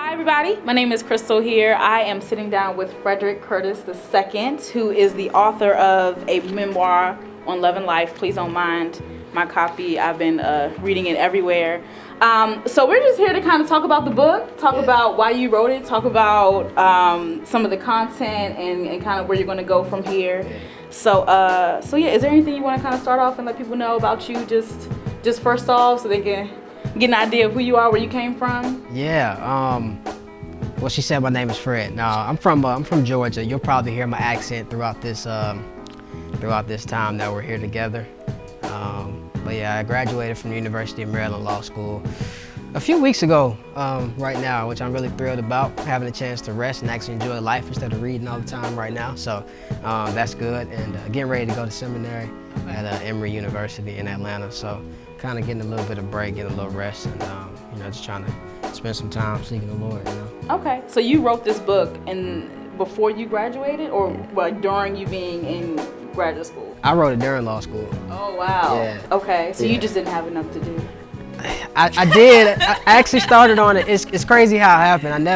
Hi everybody, my name is Crystal here. I am sitting down with Frederick Curtis II, who is the author of a memoir on Love and Life. Please don't mind my copy. I've been reading it everywhere. So we're just here to kind of talk about the book, talk about why you wrote it, talk about some of the content and kind of where you're going to go from here. So yeah, is there anything you want to kind of start off and let people know about you just first off so they can get an idea of who you are, where you came from? Yeah. Well, she said my name is Fred. No, I'm from Georgia. You'll probably hear my accent throughout this time that we're here together. But yeah, I graduated from the University of Maryland Law School a few weeks ago right now, which I'm really thrilled about, having a chance to rest and actually enjoy life instead of reading all the time right now. So that's good, and getting ready to go to seminary at Emory University in Atlanta. So kind of getting a little bit of break, getting a little rest, and just trying to spend some time seeking the Lord. Okay, so you wrote this book before you graduated, or during you being in graduate school? I wrote it during law school. Oh wow. Yeah. Okay, so you just didn't have enough to do. I did. I actually started on it. It's crazy how it happened.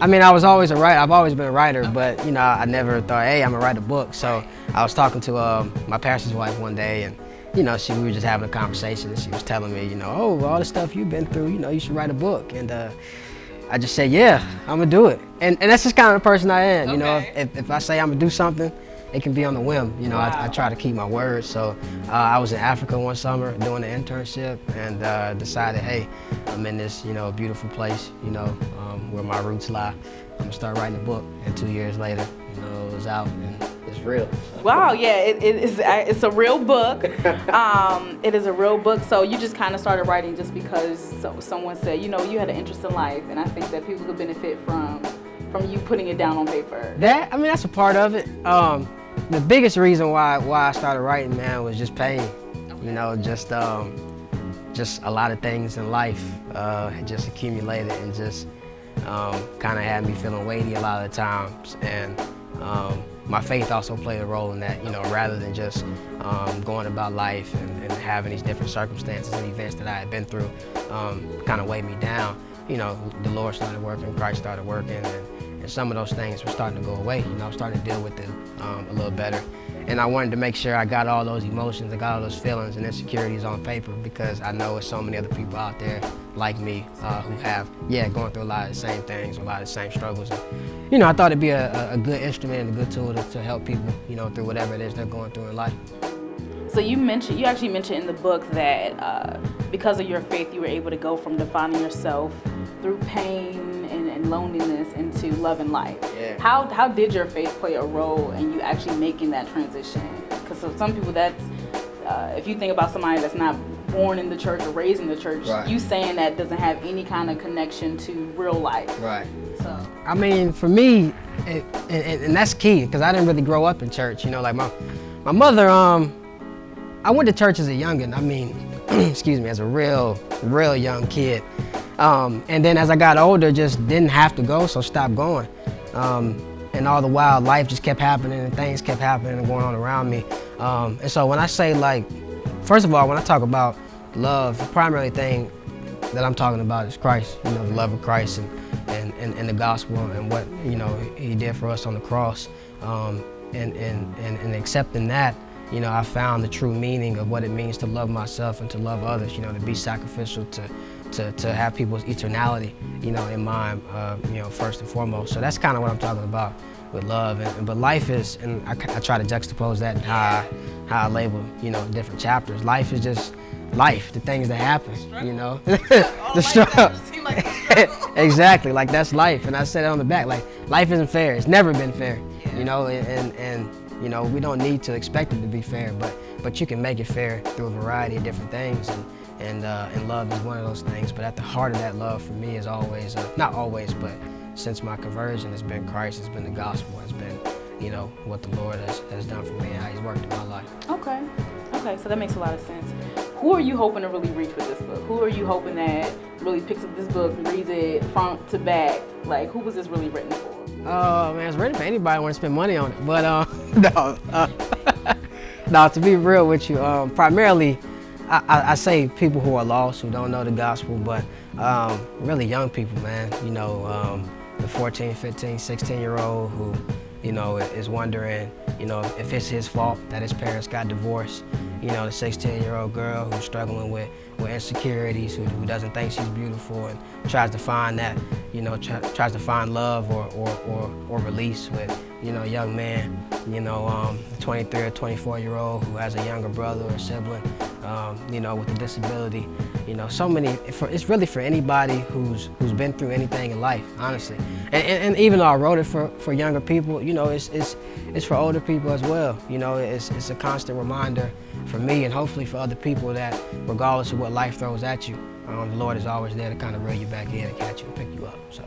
I was always a writer. I've always been a writer, but I never thought, hey, I'm gonna write a book. So I was talking to my pastor's wife one day, and we were just having a conversation, and she was telling me, oh, all the stuff you've been through, you should write a book. And I just said, yeah, I'm gonna do it. And that's just kind of the person I am. Okay. If I say I'm gonna do something, it can be on the whim. Wow. I try to keep my word. So I was in Africa one summer doing an internship, and decided, hey, I'm in this, beautiful place, where my roots lie. I'm gonna start writing a book. And 2 years later, it was out, and it's real. Wow, yeah, it's a real book. It is a real book. So you just kind of started writing just because someone said, you had an interest in life, and I think that people could benefit from you putting it down on paper. That's a part of it. The biggest reason why I started writing, man, was just pain. Okay. Just a lot of things in life had just accumulated and just kind of had me feeling weighty a lot of the times. And my faith also played a role in that, rather than just going about life and having these different circumstances and events that I had been through kind of weighed me down. The Lord started working, Christ started working, and some of those things were starting to go away. I was starting to deal with it a little better. And I wanted to make sure I got all those emotions, I got all those feelings and insecurities on paper, because I know there's so many other people out there like me who have, going through a lot of the same things, a lot of the same struggles. And, I thought it'd be a good instrument and a good tool to help people, through whatever it is they're going through in life. So you actually mentioned in the book that because of your faith, you were able to go from defining yourself through pain and loneliness into love and life. Yeah. How did your faith play a role in you actually making that transition? Because for some people, that's if you think about somebody that's not born in the church or raised in the church, right, you saying that doesn't have any kind of connection to real life. Right. So for me, and that's key, because I didn't really grow up in church. Like my mother, I went to church as a youngin'. As a real young kid. And then as I got older, just didn't have to go, so stopped going. And all the while, life just kept happening and things kept happening and going on around me. And so when I say, first of all, when I talk about love, the primary thing that I'm talking about is Christ, the love of Christ and the gospel and what, he did for us on the cross. And accepting that, I found the true meaning of what it means to love myself and to love others, to be sacrificial, to have people's eternality, in mind, first and foremost. So that's kind of what I'm talking about with love. But life is, and I try to juxtapose that in how I label, different chapters. Life is just life, the things that happen, The struggle. Exactly, that's life. And I said it on the back, life isn't fair. It's never been fair, and we don't need to expect it to be fair, but you can make it fair through a variety of different things, and love is one of those things. But at the heart of that love for me is always, not always, but since my conversion, has been Christ, has been the gospel, has been, what the Lord has done for me and how he's worked in my life. Okay, so that makes a lot of sense. Who are you hoping to really reach with this book? Who are you hoping that really picks up this book and reads it front to back? Who was this really written for? Man, it's written for anybody who wants to spend money on it. But no, to be real with you, primarily I say people who are lost, who don't know the gospel, but Really young people, man. You know, the 14, 15, 16-year-old who, you know, is wondering, you know, if it's his fault that his parents got divorced. You know, the 16-year-old girl who's struggling with insecurities, who doesn't think she's beautiful and tries to find that, you know, tries to find love or release with, you know, a young man. You know, 23 or 24-year-old who has a younger brother or sibling, you know, with a disability. You know, so many. It's really for anybody who's been through anything in life, honestly. And even though I wrote it for younger people, you know, it's for older people as well. You know, it's a constant reminder for me and hopefully for other people that regardless of what life throws at you, the Lord is always there to kind of reel you back in and catch you and pick you up. So.